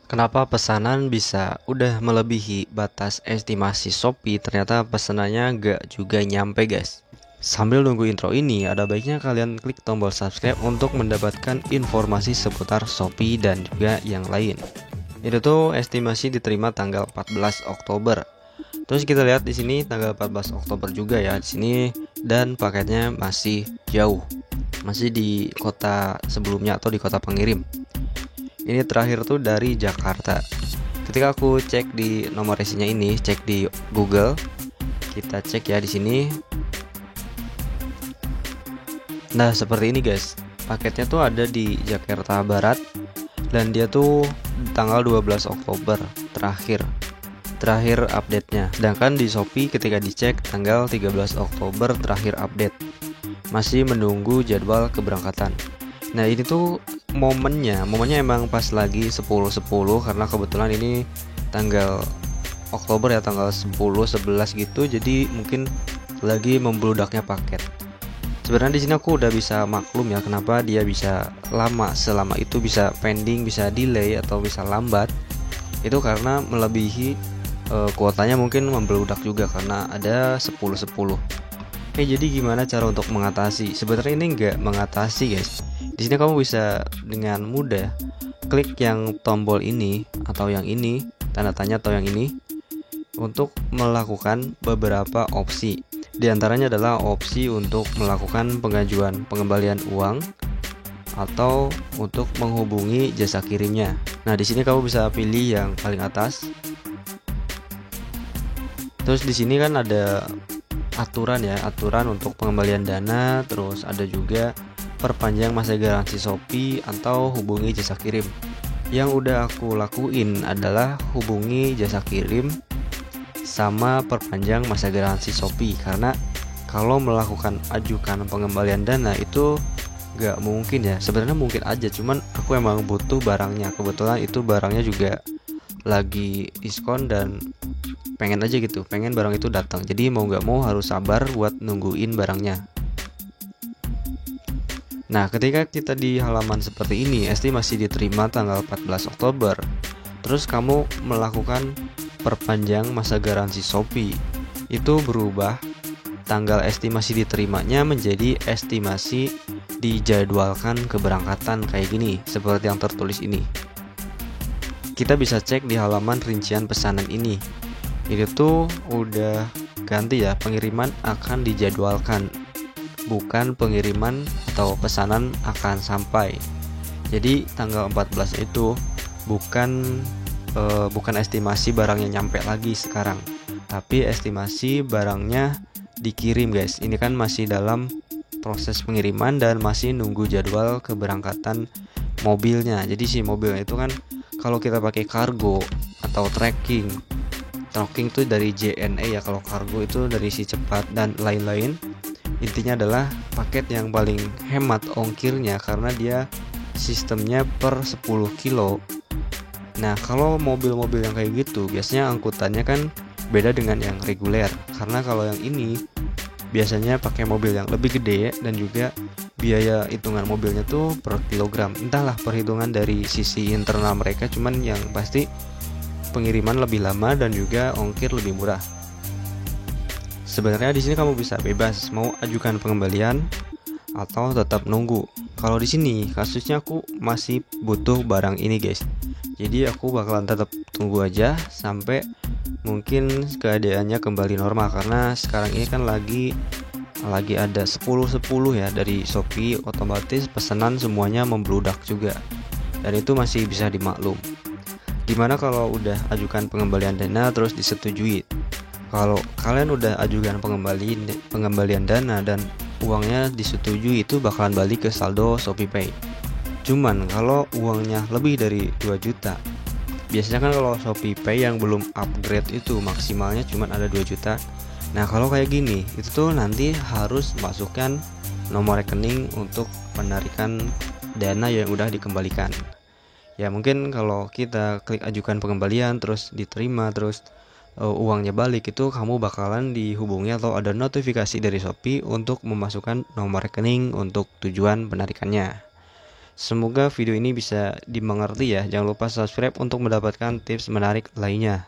Kenapa pesanan bisa udah melebihi batas estimasi Shopee? Ternyata pesanannya gak juga nyampe, guys. Sambil nunggu intro ini, ada baiknya kalian klik tombol subscribe untuk mendapatkan informasi seputar Shopee dan juga yang lain. Itu tuh estimasi diterima tanggal 14 Oktober. Terus kita lihat di sini tanggal 14 Oktober juga ya di sini, dan paketnya masih jauh. Masih di kota sebelumnya atau di kota pengirim. Ini terakhir tuh dari Jakarta. Ketika aku cek di nomor resinya ini, cek di Google, kita cek ya di sini. Nah, seperti ini guys. Paketnya tuh ada di Jakarta Barat dan dia tuh tanggal 12 Oktober terakhir update-nya. Sedangkan di Shopee ketika dicek tanggal 13 Oktober terakhir update. Masih menunggu jadwal keberangkatan. Nah, ini tuh momennya emang pas lagi 10-10 karena kebetulan ini tanggal Oktober ya, tanggal 10-11 gitu, jadi mungkin lagi membludaknya paket. Sebenarnya di sini aku udah bisa maklum ya kenapa dia bisa lama selama itu, bisa pending, bisa delay atau bisa lambat. Itu karena melebihi kuotanya, mungkin membludak juga karena ada 10-10. Oke, jadi gimana cara untuk mengatasi? Sebenarnya ini enggak mengatasi, guys. Di sini kamu bisa dengan mudah klik yang tombol ini atau yang ini, tanda tanya atau yang ini, untuk melakukan beberapa opsi. Di antaranya adalah opsi untuk melakukan pengajuan pengembalian uang atau untuk menghubungi jasa kirimnya. Nah, di sini kamu bisa pilih yang paling atas. Terus di sini kan ada aturan ya, aturan untuk pengembalian dana, terus ada juga perpanjang masa garansi Shopee atau hubungi jasa kirim. Yang udah aku lakuin adalah hubungi jasa kirim sama perpanjang masa garansi Shopee, karena kalau melakukan ajukan pengembalian dana itu gak mungkin ya. Sebenarnya mungkin aja, cuman aku emang butuh barangnya. Kebetulan itu barangnya juga lagi diskon dan pengen aja gitu, pengen barang itu datang. Jadi mau gak mau harus sabar buat nungguin barangnya. Nah, ketika kita di halaman seperti ini, estimasi diterima tanggal 14 Oktober. Terus kamu melakukan perpanjang masa garansi Shopee. Itu berubah tanggal estimasi diterimanya menjadi estimasi dijadwalkan keberangkatan kayak gini, seperti yang tertulis ini. Kita bisa cek di halaman rincian pesanan ini. Itu tuh udah ganti ya, pengiriman akan dijadwalkan, bukan pengiriman atau pesanan akan sampai. Jadi tanggal 14 itu bukan estimasi barangnya nyampe lagi sekarang, tapi estimasi barangnya dikirim, guys. Ini kan masih dalam proses pengiriman dan masih nunggu jadwal keberangkatan mobilnya. Jadi si mobilnya itu kan kalau kita pakai kargo atau tracking tuh dari JNE ya, kalau kargo itu dari si cepat dan lain-lain. Intinya adalah paket yang paling hemat ongkirnya karena dia sistemnya per 10 kilo. Nah, kalau mobil-mobil yang kayak gitu biasanya angkutannya kan beda dengan yang reguler, karena kalau yang ini biasanya pakai mobil yang lebih gede dan juga biaya hitungan mobilnya tuh per kilogram. Entahlah perhitungan dari sisi internal mereka, cuman yang pasti pengiriman lebih lama dan juga ongkir lebih murah. Sebenarnya di sini kamu bisa bebas mau ajukan pengembalian atau tetap nunggu. Kalau di sini kasusnya aku masih butuh barang ini, guys. Jadi aku bakalan tetap tunggu aja sampai mungkin keadaannya kembali normal, karena sekarang ini kan lagi ada 10-10 ya dari Shopee, otomatis pesanan semuanya membludak juga. Dan itu masih bisa dimaklum. Gimana kalau udah ajukan pengembalian dana terus disetujui? Kalau kalian udah ajukan pengembalian dana dan uangnya disetujui, itu bakalan balik ke saldo ShopeePay. Cuman kalau uangnya lebih dari 2 juta, biasanya kan kalau ShopeePay yang belum upgrade itu maksimalnya cuman ada 2 juta. Nah, kalau kayak gini itu tuh nanti harus masukkan nomor rekening untuk penarikan dana yang udah dikembalikan. Ya mungkin kalau kita klik ajukan pengembalian terus diterima, terus uangnya balik, itu kamu bakalan dihubungi atau ada notifikasi dari Shopee untuk memasukkan nomor rekening untuk tujuan penarikannya. Semoga video ini bisa dimengerti ya. Jangan lupa subscribe untuk mendapatkan tips menarik lainnya.